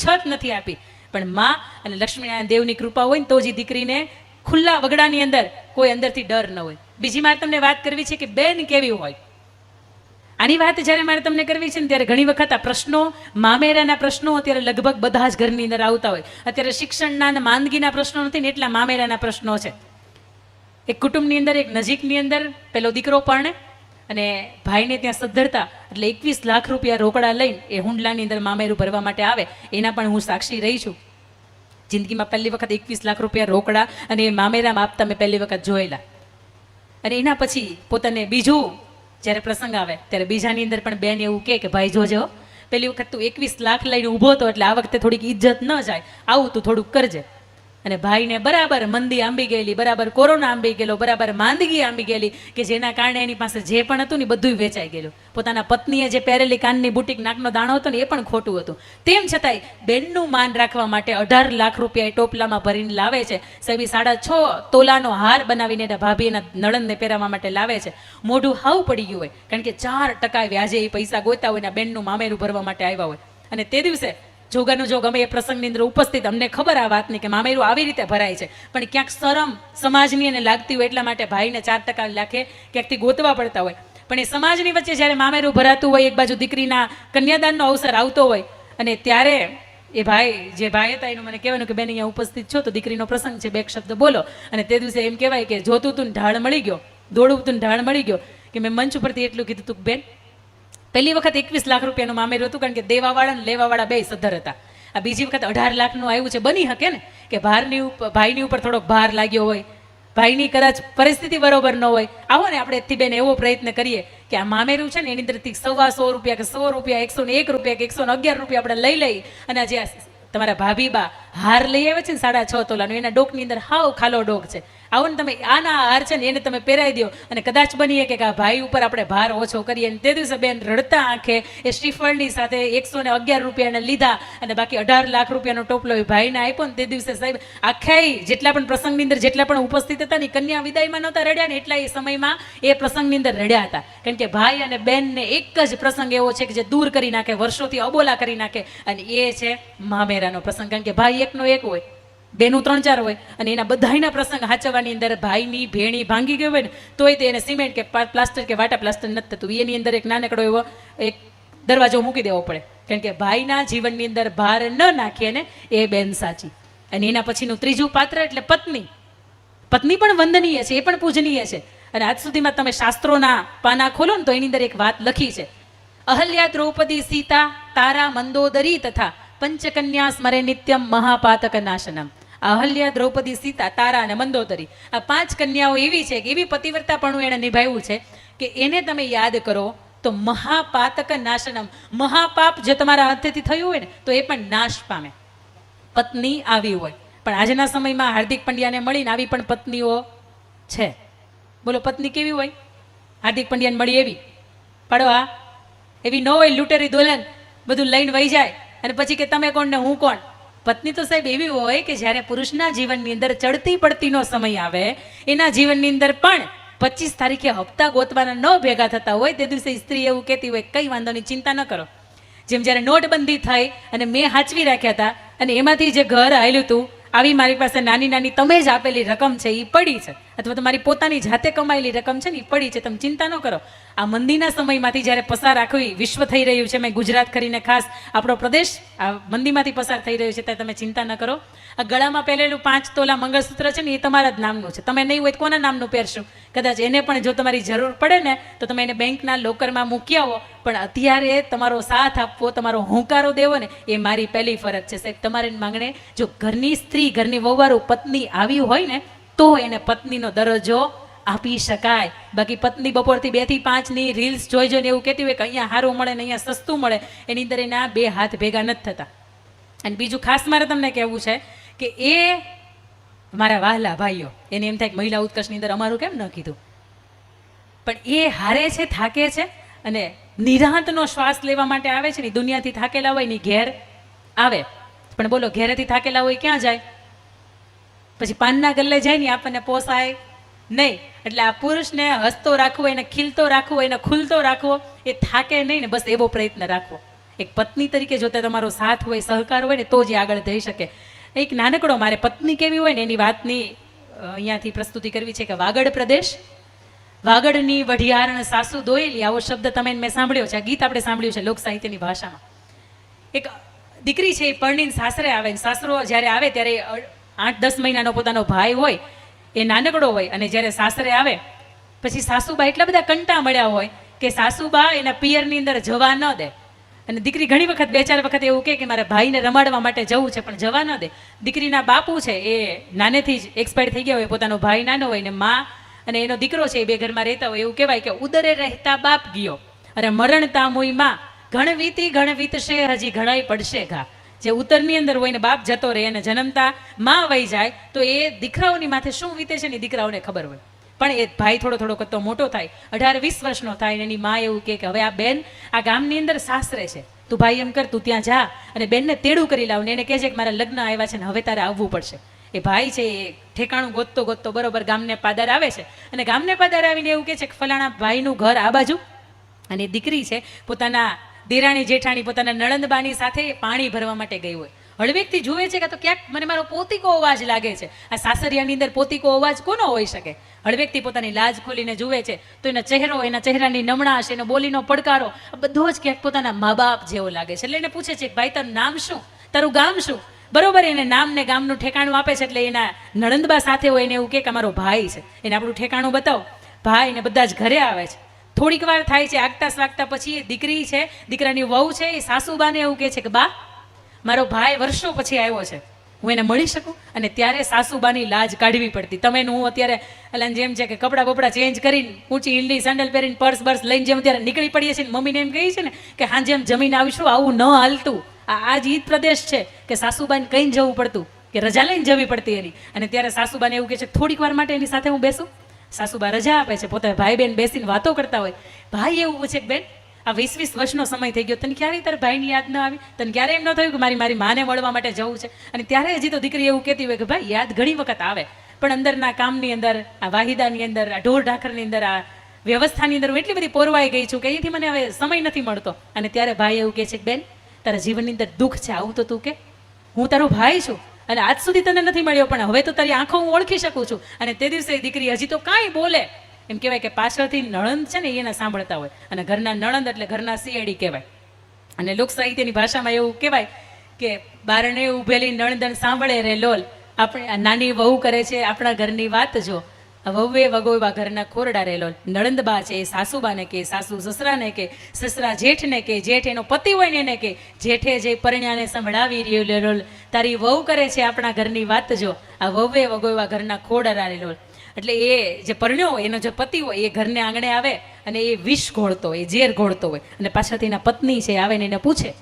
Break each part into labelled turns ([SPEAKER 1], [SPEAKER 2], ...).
[SPEAKER 1] છત નથી આપી. પણ માં અને લક્ષ્મીનારાયણ દેવની કૃપા હોય ને તો જ દીકરીને ખુલ્લા વગડાની અંદર કોઈ અંદરથી ડર ન હોય. બીજી મારે તમને વાત કરવી છે કે બેન કેવી હોય. આની વાત જ્યારે મારે તમને કરવી છે ને ત્યારે ઘણી વખત આ પ્રશ્નો, મામેરાના પ્રશ્નો અત્યારે લગભગ બધા જ ઘરની અંદર આવતા હોય. અત્યારે શિક્ષણના અને માંદગીના પ્રશ્નો નથી ને એટલા મામેરાના પ્રશ્નો છે. એક કુટુંબની અંદર એક નજીકની અંદર પેલો દીકરો પરણે અને ભાઈને ત્યાં સદ્ધરતા એટલે 21 લાખ રૂપિયા રોકડા લઈને એ હુંડલાની અંદર મામેરું ભરવા માટે આવે. એના પણ હું સાક્ષી રહી છું. જિંદગીમાં પહેલી વખત 21 લાખ રૂપિયા રોકડા અને એ મામેરામાં આપતા મેં પહેલી વખત જોયેલા. અને એના પછી પોતાને બીજું જ્યારે પ્રસંગ આવે ત્યારે બીજાની અંદર પણ બેન એવું કે ભાઈ જોજો, પહેલી વખત તું 21 લાખ લઈને ઊભો હતો એટલે આ વખતે થોડીક ઇજ્જત ન જાય, આવું તું થોડુંક કરજે. અને ભાઈને બરાબર મંદી આંબી ગયેલી, બરાબર કોરોના આંબી ગયેલો, બરાબર માંદગી આંબી ગયેલી કે જેના કારણે એની પાસે જે પણ હતું ને બધું વેચાઈ ગયેલું. પોતાના પત્નીએ જે પહેરેલી કાનની બુટીક નાકનો દાણો હતો ને એ પણ ખોટું હતું. તેમ છતાંય બેનનું માન રાખવા માટે 18 લાખ રૂપિયા એ ટોપલામાં ભરીને લાવે છે. સાહેબ 6.5 તોલાનો હાર બનાવીને એના ભાભી એના નણંદને પહેરાવવા માટે લાવે છે. મોઢું હાવ પડી ગયું હોય કારણ કે 4% વ્યાજે એ પૈસા ગોતા હોય ને બેનનું મામેરું ભરવા માટે આવ્યા હોય. અને તે દિવસે જોગાનું જોગ અમે એ પ્રસંગની અંદર ઉપસ્થિત, અમને ખબર આ વાતની કે મામેરું આવી રીતે ભરાય છે, પણ ક્યાંક શરમ સમાજની એને લાગતી હોય એટલા માટે ભાઈને 4% લાખે ક્યાંકથી ગોતવા પડતા હોય. પણ એ સમાજની વચ્ચે જ્યારે મામેરું ભરાતું હોય, એક બાજુ દીકરીના કન્યાદાનનો અવસર આવતો હોય અને ત્યારે એ ભાઈ જે ભાઈ હતા એનું મને કહેવાનું કે બેન અહીંયા ઉપસ્થિત છો તો દીકરીનો પ્રસંગ છે, 2 શબ્દ બોલો. અને તે દિવસે એમ કહેવાય કે જોતું તું ઢાળ મળી ગયો, દોડવું તું ઢાળ મળી ગયો કે મેં મંચ ઉપરથી એટલું કીધું તું બેન પહેલી વખત 21 લાખ રૂપિયાનું મામેરું હતું કારણ કે દેવાવાળા અને લેવાવાળા બે સદ્ધર હતા. આ બીજી વખત 18 લાખનું આવ્યું છે. બની શકે ને કે ભાઈની ઉપર થોડોક ભાર લાગ્યો હોય, ભાઈની કદાચ પરિસ્થિતિ બરોબર ન હોય. આવો ને આપણે એથી બેન એવો પ્રયત્ન કરીએ કે આ મામેરું છે ને એની અંદરથી 125 રૂપિયા કે 100 રૂપિયા, 101 રૂપિયા કે 111 રૂપિયા આપણે લઈ લઈ અને જે તમારા ભાભી બા હાર લઈ આવે છે ને 6.5 તોલાનો, એના ડોકની અંદર હાવ ખાલો ડોક છે. આવો ને તમે આના હાર છે ને એને તમે પહેરાવી દો અને કદાચ બનીએ કે આ ભાઈ ઉપર આપણે ભાર ઓછો કરીએ. અને તે દિવસે બેન રડતા આંખે એ શ્રીફળની સાથે 111 રૂપિયાને લીધા અને બાકી 18 લાખ રૂપિયાનો ટોપલો એ ભાઈને આપ્યો. ને તે દિવસે સાહેબ આખા જેટલા પણ પ્રસંગની અંદર જેટલા પણ ઉપસ્થિત હતા ને કન્યા વિદાયમાં નહોતા રડ્યા ને એટલા એ સમયમાં એ પ્રસંગની અંદર રડ્યા હતા. કારણ કે ભાઈ અને બેનને એક જ પ્રસંગ એવો છે કે જે દૂર કરી નાખે, વર્ષોથી અબોલા કરી નાખે, અને એ છે મામેરાનો પ્રસંગ. કારણ કે ભાઈ એકનો એક હોય, બેનું 3-4 હોય અને એના બધાના પ્રસંગ હાચવવાની અંદર ભાઈની ભેણી ભાંગી ગઈ હોય ને તોય તે એને સિમેન્ટ કે પ્લાસ્ટર કે વાટા પ્લાસ્ટર નથી થતું. એની અંદર એક નાનકડો એવો એક દરવાજો મૂકી દેવો પડે. કારણ કે ભાઈના જીવનની અંદર ભાર ન નાખીએ ને એ બેન સાચી. અને એના પછીનું ત્રીજું પાત્ર એટલે પત્ની. પત્ની પણ વંદનીય છે, એ પણ પૂજનીય છે. અને આજ સુધીમાં તમે શાસ્ત્રોના પાના ખોલો ને તો એની અંદર એક વાત લખી છે, અહલ્યા દ્રૌપદી સીતા તારા મંદોદરી તથા પંચકન્યા સ્મરે નિત્યમ મહાપાતક નાશનમ. અહલ્યા દ્રૌપદી સીતા તારા અને મંદોદરી આ 5 કન્યાઓ એવી છે કે એવી પતિવ્રતાપણું એણે નિભાવ્યું છે કે એને તમે યાદ કરો તો મહાપાતક નાશનમ, મહાપાપ જે તમારા હાથેથી થયું હોય ને તો એ પણ નાશ પામે. પત્ની આવી હોય. પણ આજના સમયમાં હાર્દિક પંડ્યાને મળીને આવી પણ પત્નીઓ છે. બોલો પત્ની કેવી હોય? હાર્દિક પંડ્યાને મળી એવી પડવા એવી ન હોય, લૂંટેરી દોલન બધું લઈને વહી જાય અને પછી કે તમે કોણ ને હું કોણ. પત્ની તો સાહેબ એવી હોય કે જ્યારે પુરુષના જીવનની અંદર ચડતી પડતીનો સમય આવે, એના જીવનની અંદર પણ 25 તારીખે હપ્તા ગોતવાના ન ભેગા થતા હોય તે દિવસે સ્ત્રી એવું કહેતી હોય કઈ વાંધો નહીં, ચિંતા ન કરો. જેમ જ્યારે નોટબંધી થઈ અને મેં હાચવી રાખ્યા હતા અને એમાંથી જે ઘર આવેલું હતું, આવી મારી પાસે નાની નાની તમે જ આપેલી રકમ છે એ પડી છે, અથવા તમારી પોતાની જાતે કમાયેલી રકમ છે ને એ પડી છે, તમે ચિંતા ન કરો. આ મંદીના સમયમાંથી જ્યારે પસાર આખું વિશ્વ થઈ રહ્યું છે, મેં ગુજરાત કરીને ખાસ આપણો પ્રદેશ આ મંદીમાંથી પસાર થઈ રહ્યું છે, ત્યારે તમે ચિંતા ન કરો. આ ગળામાં પહેરેલું 5 તોલા મંગળસૂત્ર છે ને એ તમારા જ નામનું છે. તમે નહીં હોય તો કોના નામનું પહેરશું? કદાચ એને પણ જો તમારી જરૂર પડે ને તો તમે એને બેંકના લોકરમાં મૂકી આવો. પણ અત્યારે તમારો સાથ આપવો, તમારો હોંકારો દેવો ને એ મારી પહેલી ફરજ છે સાહેબ. તમારે માંગણે જો ઘરની સ્ત્રી, ઘરની વહુવારું પત્ની આવી હોય ને તો એને પત્નીનો દરજ્જો આપી શકાય. બાકી પત્ની બપોરથી 2 થી 5 ની રીલ્સ જોઈ જોઈને એવું કહેતી હોય કે અહીંયા સારું મળે ને અહીંયા સસ્તું મળે, એની અંદર એના 2 હાથ ભેગા નથી થતા. અને બીજું ખાસ મારે તમને કહેવું છે કે એ મારા વહાલા ભાઈઓ, એને એમ થાય કે મહિલા ઉત્કર્ષની અંદર અમારું કેમ ન કીધું, પણ એ હારે છે, થાકે છે અને નિરાંતનો શ્વાસ લેવા માટે આવે છે ને. દુનિયાથી થાકેલા હોય ને ઘેર આવે, પણ બોલો ઘેરેથી થાકેલા હોય ક્યાં જાય? પછી પાનના ગલ્લે જાય ને આપણને પોસાય નહીં. એટલે આ પુરુષને હસતો રાખવો, એને ખીલતો રાખવો, એને ખુલતો રાખવો, એ થાકે નહીં ને બસ એવો પ્રયત્ન રાખવો. એક પત્ની તરીકે જો તમારો સાથ હોય, સહકાર હોય ને તો જ એ આગળ જઈ શકે. એક નાનકડો મારે પત્ની કેવી હોય ને એની વાતની અહીંયાથી પ્રસ્તુતિ કરવી છે કે વાગડ પ્રદેશ, વાગડની વઢિયારણ સાસુ દોયેલી, આવો શબ્દ તમે મેં સાંભળ્યો છે. આ ગીત આપણે સાંભળ્યું છે લોક સાહિત્યની ભાષામાં. એક દીકરી છે એ પરણીને સાસરે આવે, સાસરો જ્યારે આવે ત્યારે 8-10 મહિનાનો પોતાનો ભાઈ હોય, એ નાનકડો હોય, અને જ્યારે સાસરે આવે પછી સાસુબા એટલા બધા કંટા મળ્યા હોય કે સાસુબા એના પિયરની અંદર જવા ન દે. અને દીકરી ઘણી વખત 2-4 વખત એવું કહે કે મારા ભાઈને રમાડવા માટે જવું છે, પણ જવા ન દે. દીકરીના બાપુ છે એ નાનેથી જ એક્સપાયર થઈ ગયા હોય, પોતાનો ભાઈ નાનો હોય ને મા અને એનો દીકરો છે એ બે ઘરમાં રહેતા હોય. એવું કહેવાય કે ઉદરે રહેતા બાપ ગયો અરે મરણ તામુઈ માં, ઘણ વીતશે હજી ઘણાય પડશે ઘા. જે ઉત્તરની અંદર હોય ને બાપ જતો રહે અને જન્મતા માં વહી જાય તો એ દીકરાઓની માથે શું વીતે છે ને દીકરાઓને ખબર હોય. પણ એ ભાઈ થોડો થોડો કરતો મોટો થાય, 18-20 વર્ષનો થાય, અને એની માં એવું કહે કે હવે આ બેન આ ગામની અંદર સાસરે છે, તું ભાઈ એમ કર તું ત્યાં જા અને બેનને તેડું કરી લાવ ને એને કહે છે કે મારા લગ્ન આવ્યા છે ને હવે તારે આવવું પડશે. એ ભાઈ છે એ ઠેકાણું ગોતતો ગોતતો બરોબર ગામને પાદર આવે છે, અને ગામને પાદર આવીને એવું કહે છે કે ફલાણા ભાઈનું ઘર આ બાજુ. અને દીકરી છે પોતાના દેરાણી જેઠાણી પોતાના નણંદબાની સાથે પાણી ભરવા માટે ગઈ હોય. હળવેકથી જુએ છે કે તો ક્યાંક મને મારો પોતીકો અવાજ લાગે છે. આ સાસરિયાની અંદર પોતીકો અવાજ કોનો હોઈ શકે? હળવેકથી પોતાની લાજ ખોલીને જુએ છે તો એના ચહેરો, એના ચહેરાની નમણાશ, એનો બોલીનો પડકારો બધો જ ક્યાંક પોતાના મા બાપ જેવો લાગે છે. એટલે એને પૂછે છે કે ભાઈ તારું નામ શું, તારું ગામ શું? બરોબર, એને નામ ને ગામનું ઠેકાણું આપે છે. એટલે એના નણંદબા સાથે હોય એને એવું કે અમારો ભાઈ છે, એને આપણું ઠેકાણું બતાવો. ભાઈ ને બધા જ ઘરે આવે છે. થોડીક વાર થાય છે, આગતા સ્વાગતા પછી એ દીકરી છે, દીકરાની વહુ છે, એ સાસુબાને એવું કહે છે કે બા મારો ભાઈ વર્ષો પછી આવ્યો છે, હું એને મળી શકું? અને ત્યારે સાસુબાની લાજ કાઢવી પડતી. તમે હું અત્યારે એટલે જેમ છે કે કપડાં બપડા ચેન્જ કરીને ઊંચી હિલની સેન્ડલ પહેરીને પર્સ બર્સ લઈને જેમ ત્યારે નીકળી પડીએ છીએ, મમ્મીને એમ કહી છે ને કે હા જેમ જમીન આવીશું આવું ન હાલતું. આ જ ઈ પ્રદેશ છે કે સાસુબાને કહીને જવું પડતું, કે રજા લઈને જવી પડતી એની. અને ત્યારે સાસુબાને એવું કહે છે થોડીક વાર માટે એની સાથે હું બેસું. સાસુબા રજા આપે છે, પોતે ભાઈ બેન બેસીને વાતો કરતા હોય. ભાઈ એવું પૂછે કે બેન આ 20-20 વર્ષનો સમય થઈ ગયો, તને ક્યારેય તારા ભાઈની યાદ ન આવી? તને ક્યારે એમ ન થયું કે મારી માને મળવા માટે જવું છે? અને ત્યારે હજી તો દીકરી એવું કહેતી હોય કે ભાઈ યાદ ઘણી વખત આવે, પણ અંદરના કામની અંદર, આ વાહિદાની અંદર, આ ઢોર ઢાખરની અંદર, આ વ્યવસ્થાની અંદર હું એટલી બધી પોરવાઈ ગઈ છું કે અહીંથી મને હવે સમય નથી મળતો. અને ત્યારે ભાઈ એવું કહે છે કે બેન તારા જીવનની અંદર દુઃખ છે, આવું તો તું કે હું તારો ભાઈ છું અને આજ સુધી તને નથી મળ્યો, પણ હવે તો તારી આંખો હું ઓળખી શકું છું. અને તે દિવસે દીકરી હજી તો કાંઈ બોલે. એમ કહેવાય કે પાછળથી નણંદ છે ને એના સાંભળતા હોય, અને ઘરના નણંદ એટલે ઘરના સિયાડી કહેવાય. અને લોક સાહિત્યની ભાષામાં એવું કહેવાય કે બારણે ઉભેલી નણંદન સાંભળે રે લોલ, આપણે નાની વહુ કરે છે આપણા ઘરની વાત જો, વહુએ વગોવા ઘરના ખોરડા રે લોલ. નણંદબા છે એ સાસુબાને કે, સાસુ સસરાને કે, સસરા જેઠને કે, જેઠ એનો પતિ હોય ને એને કે, જેઠે જે પરણ્યાને સંભળાવી રહ્યો લે લોલ, તારી વહુ કરે છે આપણા ઘરની વાત જો, આ વહુએ વગોવા ઘરના ખોરડા રે લોલ. એટલે એ જે પરણ્યો હોય એનો જે પતિ હોય એ ઘરને આંગણે આવે અને એ વિષ ઘોળતો હોય, ઝેર ઘોળતો હોય, અને પાછળથી એના પત્ની છે આવે ને એને પૂછે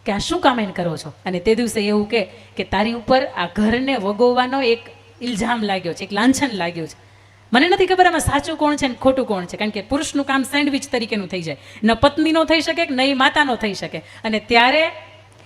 [SPEAKER 1] કે આ શું કામ એને કરો છો? અને તે દિવસે એવું કે તારી ઉપર આ ઘરને વગોવાનો એક ઇલ્ઝામ લાગ્યો છે, એક લાંછન લાગ્યું છે. મને નથી ખબર આમાં સાચું કોણ છે ને ખોટું કોણ છે, કારણ કે પુરુષનું કામ સેન્ડવિચ તરીકેનું થઈ જાય, ન પત્નીનો થઈ શકે કે નહીં માતાનો થઈ શકે. અને ત્યારે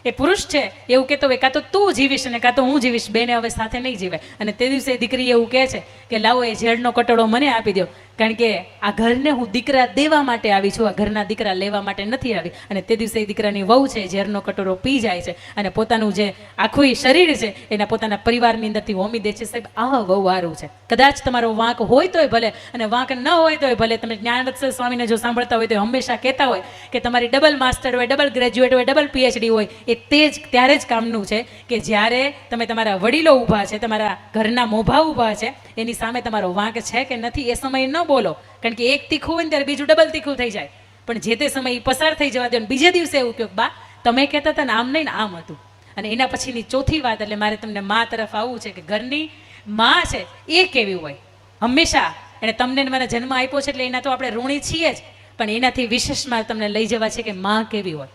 [SPEAKER 1] એ પુરુષ છે એવું કહેતો હોય કાં તો તું જીવીશ અને કાં તો હું જીવીશ, બેને હવે સાથે નહીં જીવાય. અને તે દિવસે દીકરી એવું કહે છે કે લાવો એ ઝેરનો કટોળો મને આપી દો, કારણ કે આ ઘરને હું દીકરા દેવા માટે આવી છું, આ ઘરના દીકરા લેવા માટે નથી આવી. અને તે દિવસે દીકરાની વહુ છે ઝેરનો કટોરો પી જાય છે અને પોતાનું જે આખું શરીર છે એના પોતાના પરિવારની અંદરથી હોમી દે છે. સાહેબ આ વહુ વારું છે. કદાચ તમારો વાંક હોય તોય ભલે અને વાંક ન હોય તોય ભલે. તમે જ્ઞાનવત્સલ સ્વામીને જો સાંભળતા હોય તો હંમેશા કહેતા હોય કે તમારી ડબલ માસ્ટર હોય, ડબલ ગ્રેજ્યુએટ હોય, ડબલ પીએચડી હોય, એ તે જ ત્યારે જ કામનું છે કે જ્યારે તમે તમારા વડીલો ઊભા છે, તમારા ઘરના મોભા ઊભા છે, એની સામે તમારો વાંક છે કે નથી એ સમય ન બોલો, કારણ કે એક તીખું હોય ને ત્યારે બીજું ડબલ તીખું થઈ જાય. પણ જે તે સમય પસાર થઈ જવા દો. બીજે દિવસે એવું કહ્યું બા તમે કહેતા હતા ને આમ નહીં ને આમ હતું. અને એના પછીની ચોથી વાત, એટલે મારે તમને મા તરફ આવવું છે કે ઘરની મા છે એ કેવી હોય. હંમેશા એને તમને મને જન્મ આપ્યો છે એટલે એના તો આપણે ઋણી છીએ જ, પણ એનાથી વિશેષમાં તમને લઈ જવા છે કે મા કેવી હોય.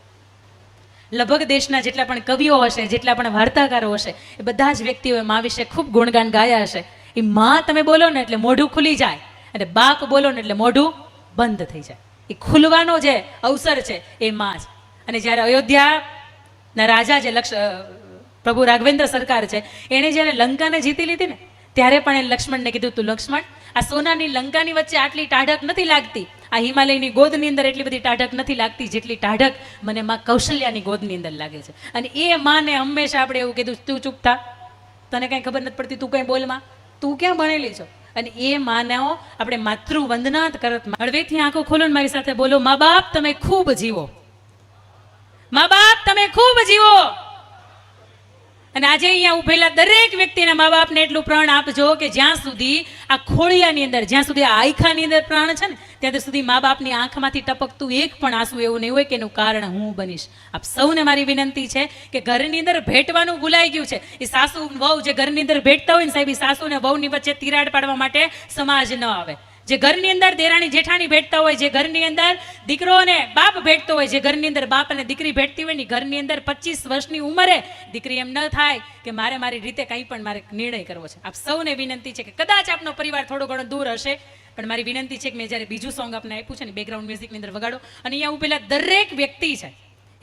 [SPEAKER 1] લગભગ દેશના જેટલા પણ કવિઓ હશે, જેટલા પણ વાર્તાકારો હશે, એ બધા જ વ્યક્તિઓએ મા વિશે ખૂબ ગુણગાન ગાયા હશે. એ મા તમે બોલો ને એટલે મોઢું ખુલી જાય, અને બાપ બોલો ને એટલે મોઢું બંધ થઈ જાય. એ ખુલવાનો જે અવસર છે એ મા છે. અને જ્યારે અયોધ્યાના રાજા જે પ્રભુ રાઘવેન્દ્ર સરકાર છે, એણે જ્યારે લંકાને જીતી લીધી ને ત્યારે પણ એ લક્ષ્મણને કીધું તું લક્ષ્મણ આ સોનાની લંકાની વચ્ચે આટલી ટાઢક નથી લાગતી, આ હિમાલયની ગોદની અંદર એટલી બધી ટાઢક નથી લાગતી જેટલી ટાઢક મને માં કૌશલ્યાની ગોદની અંદર લાગે છે. અને એ માને હંમેશા આપણે એવું કીધું, તું ચૂપ થા, તને કાંઈ ખબર નથી પડતી, તું કંઈ બોલમાં, તું ક્યાં ભણેલી છો. અને એ માનો આપણે માતૃવંદના કરત. હળવેથી આંખો ખોલો ને મારી સાથે બોલો, મા બાપ તમે ખૂબ જીવો, મા બાપ તમે ખૂબ જીવો. અને આજે અહીંયા ઉભેલા દરેક વ્યક્તિના મા બાપને એટલું પ્રાણ આપજો કે જ્યાં સુધી આ ખોળિયાની અંદર, જ્યાં સુધી આ આયખાની અંદર પ્રાણ છે ને, ત્યાં સુધી મા બાપની આંખમાંથી ટપકતું એક પણ આંસુ એવું નહીં હોય કે એનું કારણ હું બનીશ. આપ સૌને મારી વિનંતી છે કે ઘરની અંદર ભેટવાનું ભૂલાઈ ગયું છે. એ સાસુ વહુ જે ઘરની અંદર ભેટતા હોય ને સાહેબ, એ સાસુ ને વહુની વચ્ચે તિરાડ પાડવા માટે સમાજ ન આવે. જે ઘરની અંદર દેરાણી જેઠાણી ભેટતા હોય, જે ઘરની અંદર દીકરો અને બાપ ભેટતો હોય, જે ઘરની અંદર બાપ અને દીકરી ભેટતી હોય ને, ઘરની અંદર 25 વર્ષની ઉંમરે દીકરી એમ ન થાય કે મારે મારી રીતે કંઈ પણ મારે નિર્ણય કરવો છે. આપ સૌને વિનંતી છે કે કદાચ આપનો પરિવાર થોડો ઘણો દૂર હશે, પણ મારી વિનંતી છે કે મેં જ્યારે બીજું સોંગ આપને આપ્યું છે ને, બેકગ્રાઉન્ડ મ્યુઝિકની અંદર વગાડો. અને અહીંયા ઉભેલા દરેક વ્યક્તિ છે,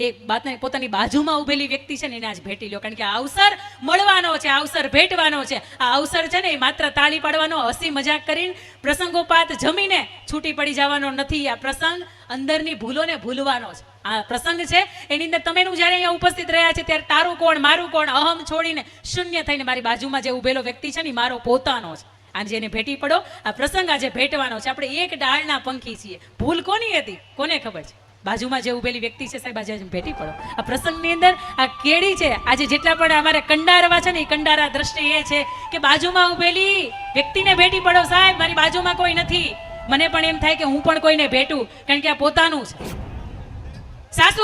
[SPEAKER 1] એ બાતને પોતાની બાજુમાં ઉભેલી વ્યક્તિ છે ને, એને આજ ભેટી લ્યો. કારણ કે આ અવસર મળવાનો છે, આ અવસર ભેટવાનો છે. આ અવસર છે ને એ માત્ર તાળી પાડવાનો, હસી મજાક કરીને, પ્રસંગોપાત જમીને છૂટી પડી જવાનો નથી. આ પ્રસંગ અંદરની ભૂલોને ભૂલવાનો છે. આ પ્રસંગ છે એની અંદર તમે જ્યારે અહીંયા ઉપસ્થિત રહ્યા છે ત્યારે તારું કોણ મારું કોણ અહમ છોડીને શૂન્ય થઈને મારી બાજુમાં જે ઉભેલો વ્યક્તિ છે ને, મારો પોતાનો છે. આજે એને ભેટી પડો. આ પ્રસંગ આજે ભેટવાનો છે. આપણે એક ડાળના પંખી છીએ. ભૂલ કોની હતી કોને ખબર છે? બાજુમાં જે ઉભેલી વ્યક્તિ છે સાહેબ, આજે ભેટી પડો. આ પ્રસંગની અંદર આ કેડી છે. આજે જેટલા પણ અમારે કંડારવા છે ને, એ કંડારા દ્રષ્ટિ એ છે કે બાજુમાં ઉભેલી વ્યક્તિને ભેટી પડો. સાહેબ મારી બાજુમાં કોઈ નથી. મને પણ એમ થાય કે હું પણ કોઈને ભેટું, કારણ કે આ પોતાનું છે. સાસુ